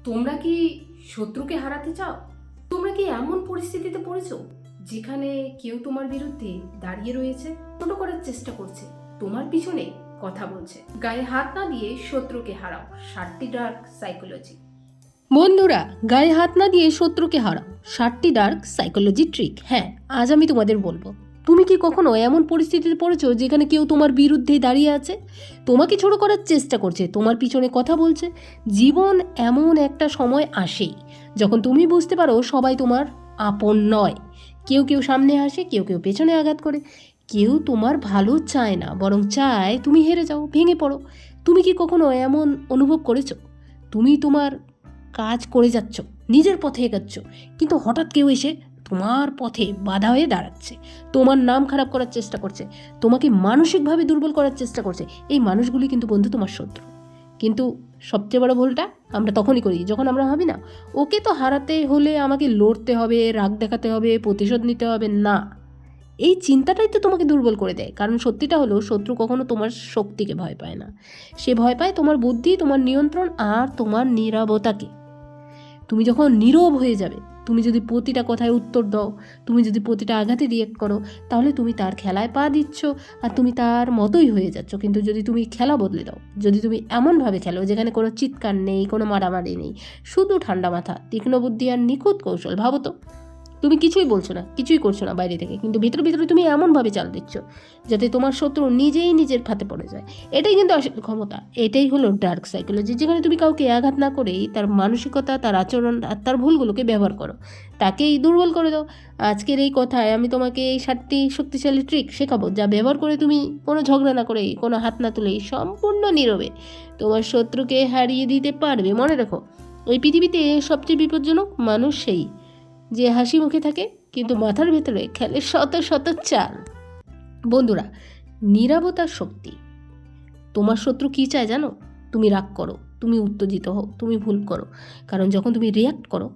তোমরা কি শত্রুকে হারাতে চাও? তোমরা কি এমন পরিস্থিতিতে পড়েছো যেখানে কেউ তোমার বিরুদ্ধে দাঁড়িয়ে রয়েছে, ছোট করার চেষ্টা করছে, তোমার পিছনে কথা বলছে? গায়ে হাত না দিয়ে শত্রুকে হারাও, 7টি ডার্ক সাইকোলজি। বন্ধুরা, গায়ে হাত না দিয়ে শত্রুকে হারাও, 7টি ডার্ক সাইকোলজি ট্রিক। হ্যাঁ, আজ আমি তোমাদের বলবো। তুমি কি কখনো এমন পরিস্থিতিতে পড়েছো যেখানে কেউ তোমার বিরুদ্ধে দাঁড়িয়ে আছে, তোমাকে ছোট করার চেষ্টা করছে, তোমার পিছনে কথা বলছে? জীবন এমন একটা সময় আসেই যখন তুমি বুঝতে পারো সবাই তোমার আপন নয়। কেউ কেউ সামনে আসে, কেউ কেউ পেছনে আঘাত করে, কেউ তোমার ভালো চায় না, বরং চায় তুমি হেরে যাও, ভেঙে পড়ো। তুমি কি কখনো এমন অনুভব করেছো? তুমি তোমার কাজ করে যাচ্ছ, নিজের পথে এগাচ্ছ, কিন্তু হঠাৎ কেউ এসে তোমার পথে বাধা হয়ে দাঁড়াচ্ছে, তোমার নাম খারাপ করার চেষ্টা করছে, তোমাকে মানসিকভাবে দুর্বল করার চেষ্টা করছে। এই মানুষগুলি কিন্তু বন্ধু তোমার শত্রু। কিন্তু সবচেয়ে বড় ভুলটা আমরা তখনই করি যখন আমরা ভাবি না, ওকে তো হারাতে হলে আমাকে লড়তে হবে, রাগ দেখাতে হবে, প্রতিশোধ নিতে হবে। না, এই চিন্তাটাই তো তোমাকে দুর্বল করে দেয়। কারণ সত্যিটা হলো, শত্রু কখনো তোমার শক্তিকে ভয় পায় না, সে ভয় পায় তোমার বুদ্ধি, তোমার নিয়ন্ত্রণ আর তোমার নীরবতাকে। তুমি যখন নীরব হয়ে যাবে, তুমি যদি প্রতিটা কথায় উত্তর দাও, তুমি যদি প্রতিটা আঘাতে রিয়েক্ট করো, তাহলে তুমি তার খেলায় পা দিচ্ছ আর তুমি তার মতোই হয়ে যাচ্ছ। কিন্তু যদি তুমি খেলা বদলে দাও, যদি তুমি এমনভাবে খেলো যেখানে কোনো চিৎকার নেই, কোনো মারামারি নেই, শুধু ঠান্ডা মাথা, তীক্ষ্ণ বুদ্ধি আর নিখুঁত কৌশল, ভাবো তো, তুমি কিছুই বলছো না, কিছুই করছো না বাইরে থেকে, কিন্তু ভিতরে ভিতরে তুমি এমনভাবে চাল দিচ্ছ যাতে তোমার শত্রু নিজেই নিজের ফাঁদে পড়ে যায়। এটাই কিন্তু আসল ক্ষমতা, এটাই হলো ডার্ক সাইকোলজি, যেখানে তুমি কাউকে আঘাত না করেই তার মানসিকতা, তার আচরণ আর তার ভুলগুলোকে ব্যবহার করো, তাকেই দুর্বল করে দাও। আজকের এই কথায় আমি তোমাকে এই 7টি শক্তিশালী ট্রিক শেখাবো, যা ব্যবহার করে তুমি কোনো ঝগড়া না করেই, কোনো হাত না তুলেই, সম্পূর্ণ নীরবে তোমার শত্রুকে হারিয়ে দিতে পারবে। মনে রাখো, ওই পৃথিবীতে সবচেয়ে বিপজ্জনক মানুষ সেই যে হাসি মুখে থাকে কিন্তু মাথার ভেতরে খেলে শত শত চাল। বন্ধুরা, নীরবতার শক্তি। তোমার শত্রু কী চায় জানো? তুমি রাগ করো, তুমি উত্তেজিত হও, তুমি ভুল করো। কারণ যখন তুমি রিয়াক্ট করো,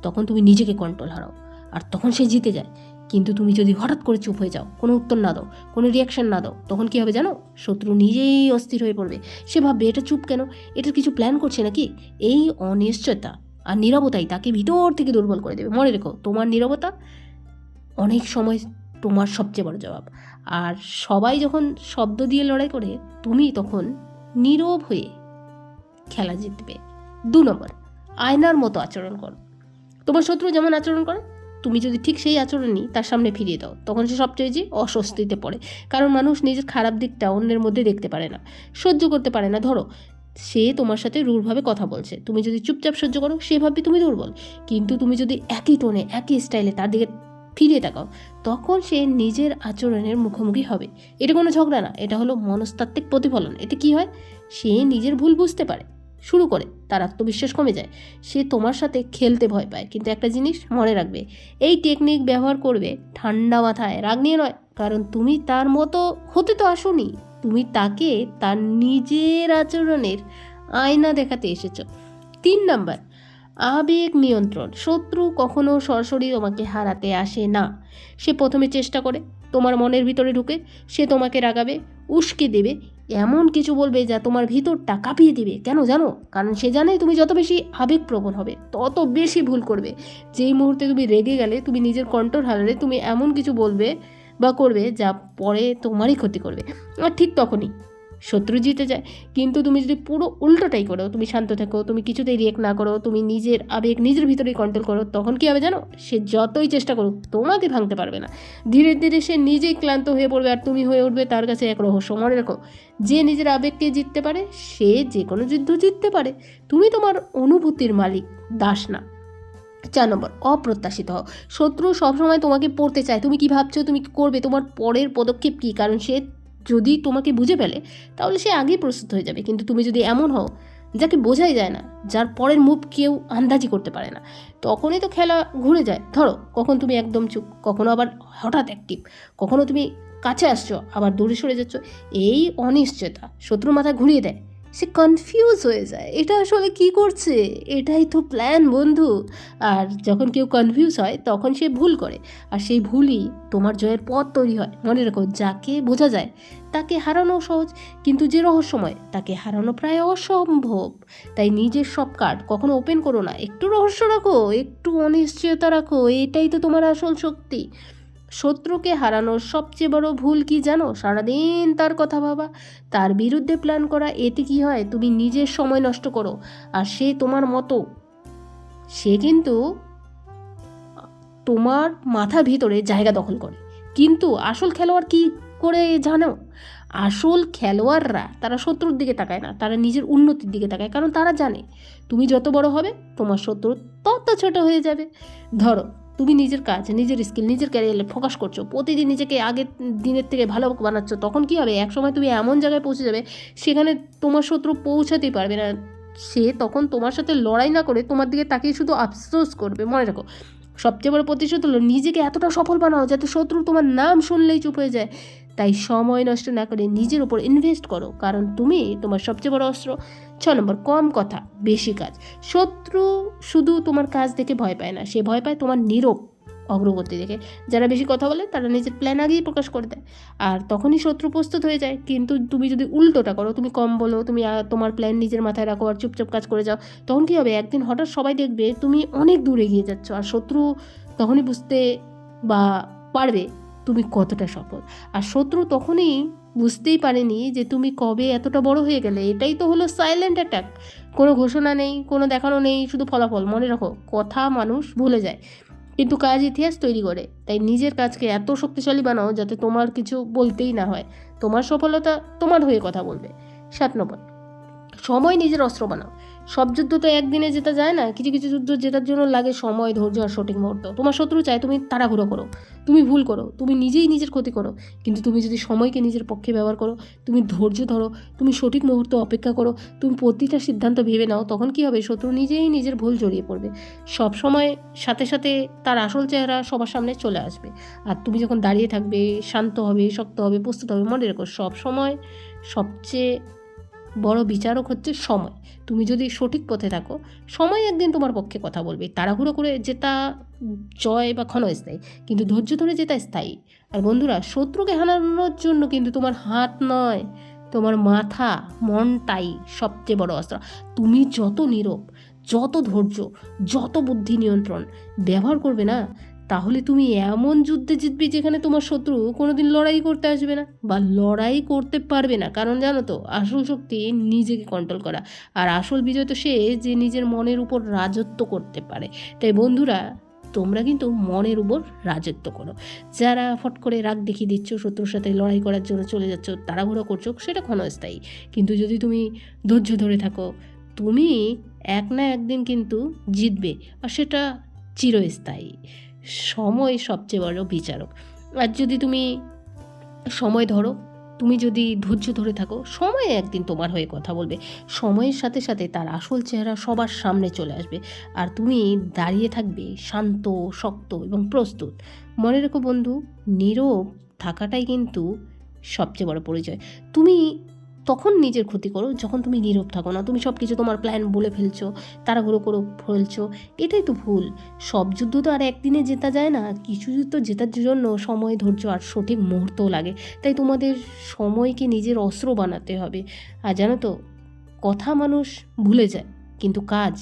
তখন তুমি নিজেকে কন্ট্রোল হারাও, আর তখন সে জিতে যায়। কিন্তু তুমি যদি হঠাৎ করে চুপ হয়ে যাও, কোনো উত্তর না দাও, কোনো রিয়াকশন না দাও, তখন কী হবে জানো? শত্রু নিজেই অস্থির হয়ে পড়বে। সে ভাববে এটা চুপ কেন, এটার কিছু প্ল্যান করছে নাকি। এই অনিশ্চয়তা আর নীরবতাই তাকে ভিতর থেকে দুর্বল করে দেবে। মনে রেখো, তোমার নীরবতা অনেক সময় তোমার সবচেয়ে বড় জবাব। আর সবাই যখন শব্দ দিয়ে লড়াই করে, তুমি তখন নীরব হয়ে খেলা জিতবে। 2 নম্বর, আয়নার মতো আচরণ করো। তোমার শত্রু যেমন আচরণ করে, তুমি যদি ঠিক সেই আচরণই তার সামনে ফিরিয়ে দাও, তখন সে সবচেয়ে যে অস্বস্তিতে পড়ে। কারণ মানুষ নিজের খারাপ দিকটা অন্যের মধ্যে দেখতে পারে না, সহ্য করতে পারে না। ধরো, সে তোমার সাথে রূঢ়ভাবে কথা বলছে, তুমি যদি চুপচাপ সহ্য করো, সে ভাববে তুমি দুর্বল। কিন্তু তুমি যদি একই টোনে, একই স্টাইলে তার দিকে ফিরিয়ে তাকাও, তখন সে নিজের আচরণের মুখোমুখি হবে। এটা কোনো ঝগড়া না, এটা হলো মনস্তাত্ত্বিক প্রতিফলন। এতে কি হয়? সে নিজের ভুল বুঝতে পারে, শুরু করে, তার আত্মবিশ্বাস কমে যায়, সে তোমার সাথে খেলতে ভয় পায়। কিন্তু একটা জিনিস মনে রাখবে, এই টেকনিক ব্যবহার করবে ঠান্ডা মাথায়, রাগ নিয়ে নয়। কারণ তুমি তার মতো হতে তো আসোনি, তুমি তাকে তার নিজের আচরণের আয়না দেখাতে এসেছো। 3 নাম্বার, আবেগ নিয়ন্ত্রণ। শত্রু কখনো সরাসরি তোমাকে হারাতে আসে না। সে প্রথমে চেষ্টা করে তোমার মনের ভিতরে ঢুকে, সে তোমাকে রাগাবে, উস্কে দেবে, এমন কিছু বলবে যা তোমার ভিতরটা কাঁপিয়ে দিবে। কেন জানো? কারণ সে জানে তুমি যত বেশি আবেগপ্রবণ হবে, তত বেশি ভুল করবে। যেই মুহূর্তে তুমি রেগে গেলে, তুমি নিজের কন্ট্রোল হারালে, তুমি এমন কিছু বলবে বা করবে যা পরে তোমারই ক্ষতি করবে। আর ঠিক তখনই শত্রু জিতে যায়। কিন্তু তুমি যদি পুরো উল্টোটাই করো, তুমি শান্ত থাকো, তুমি কিছুতেই রিয়েক্ট না করো, তুমি নিজের আবেগ নিজের ভিতরেই কন্ট্রোল করো, তখন কী হবে জানো? সে যতই চেষ্টা করুক, তোমাকে ভাঙতে পারবে না। ধীরে ধীরে সে নিজেই ক্লান্ত হয়ে পড়বে, আর তুমি হয়ে উঠবে তার কাছে এক রহস্য। মনে রাখো, যে নিজের আবেগকে জিততে পারে, সে যে কোনো যুদ্ধ জিততে পারে। তুমি তোমার অনুভূতির মালিক, দাস না। 4 নম্বর, অপ্রত্যাশিত হও। শত্রু সবসময় তোমাকে পড়তে চায়, তুমি কি ভাবছো, তুমি কি করবে, তোমার পরের পদক্ষেপ কী। কারণ সে যদি তোমাকে বুঝে ফেলে, তাহলে সে আগেই প্রস্তুত হয়ে যাবে। কিন্তু তুমি যদি এমন হও যাকে বোঝাই যায় না, যার পরের মুভ কেউ আন্দাজি করতে পারে না, তখনই তো খেলা ঘুরে যায়। ধরো, কখন তুমি একদম চুপ, কখনো আবার হঠাৎ অ্যাক্টিভ, কখনো তুমি কাছে আসছো আবার দূরে সরে যাচ্ছ। এই অনিশ্চয়তা শত্রু মাথা ঘুরিয়ে দেয়। সে কনফিউজ হয়ে যায়, এটা আসলে কি করছে, এটাই তো প্ল্যান বন্ধু। আর যখন কেউ কনফিউজ হয় তখন সে ভুল করে, আর সেই ভুলই তোমার জয়ের পথ তৈরি হয়। মনে রাখো, যাকে বোঝা যায় তাকে হারানো সহজ, কিন্তু যে রহস্যময় তাকে হারানো প্রায় অসম্ভব। তাই নিজের সব কার্ড কখনো ওপেন করো না, একটু রহস্য রাখো, একটু অনিশ্চয়তা রাখো, এটাই তো তোমার আসল শক্তি। শত্রুকে হারানোর সবচেয়ে বড় ভুল কি জানো? সারাদিন তার কথা ভাবা, তার বিরুদ্ধে প্ল্যান করা। এতে কি হয়, তুমি নিজের সময় নষ্ট করো, আর সে তোমার মতো, সে কিন্তু তোমার মাথার ভিতরে জায়গা দখল করে। কিন্তু আসল খেলোয়াড় কি করে জানো? আসল খেলোয়াড়রা তারা শত্রুর দিকে তাকায় না, তারা নিজের উন্নতির দিকে তাকায়, কারণ তারা জানে তুমি যত বড় হবে তোমার শত্রু তত ছোট হয়ে যাবে। ধরো, তুমি নিজের কাজ, নিজের স্কিল, নিজের ক্যারিয়ারে ফোকাস করছো, প্রতিদিন নিজেকে আগের দিনের থেকে ভালো বানাচ্ছ, তখন কি হবে, একসময় তুমি এমন জায়গায় পৌঁছে যাবে সেখানে তোমার শত্রু পৌঁছাতেই পারবে না। সে তখন তোমার সাথে লড়াই না করে তোমার দিকে তাকিয়ে শুধু আফসোস করবে। মনে রাখো, সবচেয়ে বড় প্রতিশোধ হলো নিজেকে এতটা সফল বানাও যাতে শত্রু তোমার নাম শুনলেই চুপ হয়ে যায়। তাই সময় নষ্ট না করে নিজের উপর ইনভেস্ট করো, কারণ তুমি তোমার সবচেয়ে বড় অস্ত্র। 6 নম্বর, কম কথা বেশি কাজ। শত্রু শুধু তোমার কাজ দেখে ভয় পায় না, সে ভয় পায় তোমার নীরব অগ্রগতি দেখে। যারা বেশি কথা বলে তারা নিজের প্ল্যান আগেই প্রকাশ করে দেয়, আর তখনই শত্রু প্রস্তুত হয়ে যায়। কিন্তু তুমি যদি উল্টোটা করো, তুমি কম বলো, তুমি তোমার প্ল্যান নিজের মাথায় রাখো আর চুপচাপ কাজ করে যাও, তখন কী হবে, একদিন হঠাৎ সবাই দেখবে তুমি অনেক দূর এগিয়ে যাচ্ছ, আর শত্রু তখনই বুঝতে বা পারবে তুমি কতটা সফল। আর শত্রু তখনই বুঝতেই পারেনি যে তুমি কবে এতটা বড় হয়ে গেলে। এটাই তো হলো সাইলেন্ট অ্যাটাক। কোনো ঘোষণা নেই, কোনো দেখানো নেই, শুধু ফলাফল। মনে রাখো, কথা মানুষ ভুলে যায়, কিন্তু কাজ ইতিহাস তৈরি করে। তাই নিজের কাজকে এত শক্তিশালী বানাও যাতে তোমার কিছু বলতেই না হয়, তোমার সফলতা তোমার হয়ে কথা বলবে। 7 নম্বর, সময় নিজের অস্ত্র বানাও। সব যুদ্ধ তো একদিনে জেতা যায় না, কিছু কিছু যুদ্ধ জেতার জন্য লাগে সময়, ধৈর্য আর সঠিক মুহূর্ত। তোমার শত্রু চায় তুমি তাড়াহুড়ো করো, তুমি ভুল করো, তুমি নিজেই নিজের ক্ষতি করো। কিন্তু তুমি যদি সময়কে নিজের পক্ষে ব্যবহার করো, তুমি ধৈর্য ধরো, তুমি সঠিক মুহূর্ত অপেক্ষা করো, তুমি প্রতিটা সিদ্ধান্ত ভেবে নাও, তখন কি হবে, শত্রু নিজেই নিজের ভুল জড়িয়ে পড়বে। সব সময় সাথে সাথে তার আসল চেহারা সবার সামনে চলে আসবে। আর তুমি যখন দাঁড়িয়ে থাকবে, শান্ত হবে, শক্ত হবে, প্রস্তুত হবে। মনে রেখো, সব সময় সবচেয়ে বড় বিচারক হচ্ছে সময়। তুমি যদি সঠিক পথে থাকো, সময় একদিন তোমার পক্ষে কথা বলবে। তাড়াহুড়ো করে জেতা জয় বা ক্ষণস্থায়ী, কিন্তু ধৈর্য ধরে জেতা স্থায়ী। আর বন্ধুরা, শত্রুকে হারানোর জন্য কিন্তু তোমার হাত নয়, তোমার মাথা, মনটাই সবচেয়ে বড় অস্ত্র। তুমি যত নীরব, যত ধৈর্য, যত বুদ্ধি নিয়ন্ত্রণ ব্যবহার করবে না, তাহলে তুমি এমন যুদ্ধে জিতবে যেখানে তোমার শত্রু কোনোদিন লড়াই করতে আসবে না বা লড়াই করতে পারবে না। কারণ জানো তো, আসল শক্তি নিজেকে কন্ট্রোল করা, আর আসল বিজয় তো সে যে নিজের মনের উপর রাজত্ব করতে পারে। তাই বন্ধুরা, তোমরা কিন্তু মনের উপর রাজত্ব করো। যারা ফট করে রাগ দেখিয়ে দিচ্ছ, শত্রুর সাথে লড়াই করার জন্য চলে যাচ্ছ, তাড়াহুড়ো করছো, সেটা ক্ষণস্থায়ী। কিন্তু যদি তুমি ধৈর্য ধরে থাকো, তুমি এক না একদিন কিন্তু জিতবে, আর সেটা চিরস্থায়ী। সময় সবচেয়ে বড় বিচারক। আর যদি তুমি সময় ধরো, তুমি যদি ধৈর্য ধরে থাকো, সময় একদিন তোমার হয়ে কথা বলবে। সময়ের সাথে সাথে তার আসল চেহারা সবার সামনে চলে আসবে, আর তুমি দাঁড়িয়ে থাকবে শান্ত, শক্ত এবং প্রস্তুত। মনে রেখো বন্ধু, নীরব থাকাটাই কিন্তু সবচেয়ে বড় পরিচয়। তুমি তখন নিজের ক্ষতি করো যখন তুমি নীরব থাকো না, তুমি সব কিছু তোমার প্ল্যান বলে ফেলছো, তাড়াহুড়ো করে ফেলছো। এটাই তো ভুল। সব যুদ্ধ তো আর একদিনে জেতা যায় না, কিছু যুদ্ধ জেতার জন্য সময়, ধৈর্য আর সঠিক মুহূর্তও লাগে। তাই তোমাদের সময়কে নিজের অস্ত্র বানাতে হবে। আর জানো তো, কথা মানুষ ভুলে যায়, কিন্তু কাজ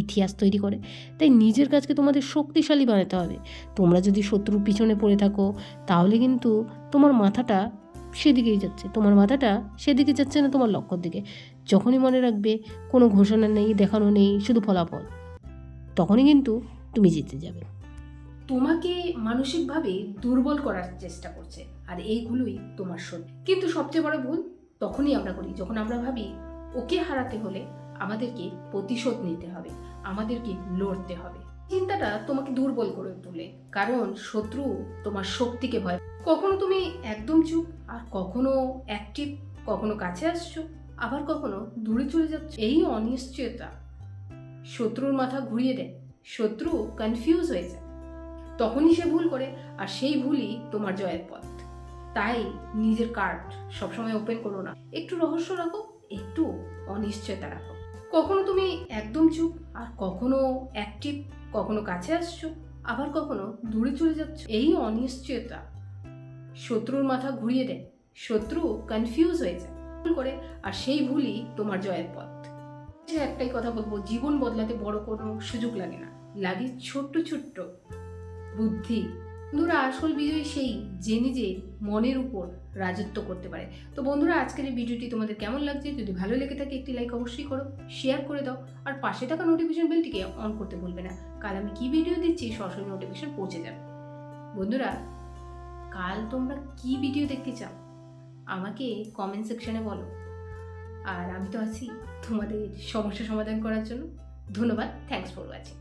ইতিহাস তৈরি করে। তাই নিজের কাজকে তোমাদের শক্তিশালী বানাতে হবে। তোমরা যদি শত্রুর পিছনে পড়ে থাকো, তাহলে কিন্তু তোমার মাথাটা সেদিকেই যাচ্ছে, তোমার মাথাটা সেদিকে যাচ্ছে না তোমার লক্ষ্যর দিকে। যখনই মনে রাখবে কোনো ঘোষণা নেই, দেখানো নেই, শুধু ফলাফল, তখনই কিন্তু তুমি জিতে যাবে। তোমাকে মানসিকভাবে দুর্বল করার চেষ্টা করছে, আর এইগুলোই তোমার শত্রু। কিন্তু সবচেয়ে বড় ভুল তখনই আমরা করি যখন আমরা ভাবি ওকে হারাতে হলে আমাদেরকে প্রতিশোধ নিতে হবে, আমাদেরকে লড়তে হবে। চিন্তাটা তোমাকে দুর্বল করে তোলে, কারণ শত্রু তোমার শক্তিকে ভয়। কখনো তুমি একদম চুপ, আর কখনো অ্যাক্টিভ, কখনো কাছে আসছো, আবার কখনো দূরে চলে যাচ্ছ। এই অনিশ্চয়তা শত্রুর মাথা ঘুরিয়ে দেয়, শত্রু কনফিউজ হয়ে যায়, তখনই সে ভুল করে, আর সেই ভুলই তোমার জয়ের পথ। তাই নিজের কার্ড সবসময় ওপেন করো না, একটু রহস্য রাখো, একটু অনিশ্চয়তা রাখো। কখনো তুমি একদম চুপ, আর কখনো অ্যাক্টিভ, কখনো কাছে আসছো, আবার কখনো দূরে চলে যাচ্ছ। এই অনিশ্চয়তা শত্রুর মাথা ঘুরিয়ে দেয়, শত্রু কনফিউজ হয়ে যায় ভুল করে, আর সেই ভুলই তোমার জয়ের পথ। একটাই কথা বলবো, জীবন বদলাতে বড় কোনো সুযোগ লাগে না, লাগে ছোট্ট ছোট্ট বুদ্ধি। বন্ধুরা, আসল বিজয়ী সেই যে নিজের মনের উপর রাজত্ব করতে পারে। তো বন্ধুরা, আজকের এই ভিডিওটি তোমাদের কেমন লাগছে? যদি ভালো লেগে থাকে একটি লাইক অবশ্যই করো, শেয়ার করে দাও, আর পাশে থাকা নোটিফিকেশন বেলটিকে অন করতে ভুলবে না। কাল আমি কি ভিডিও দিচ্ছি সরাসরি নোটিফিকেশন পৌঁছে যাবে। বন্ধুরা, কাল তোমরা কি ভিডিও দেখতে চাও আমাকে কমেন্ট সেকশনে বলো, আর আমি তো আছি তোমাদের সমস্যা সমাধান করার জন্য। ধন্যবাদ, থ্যাঙ্কস ফর ওয়াচিং।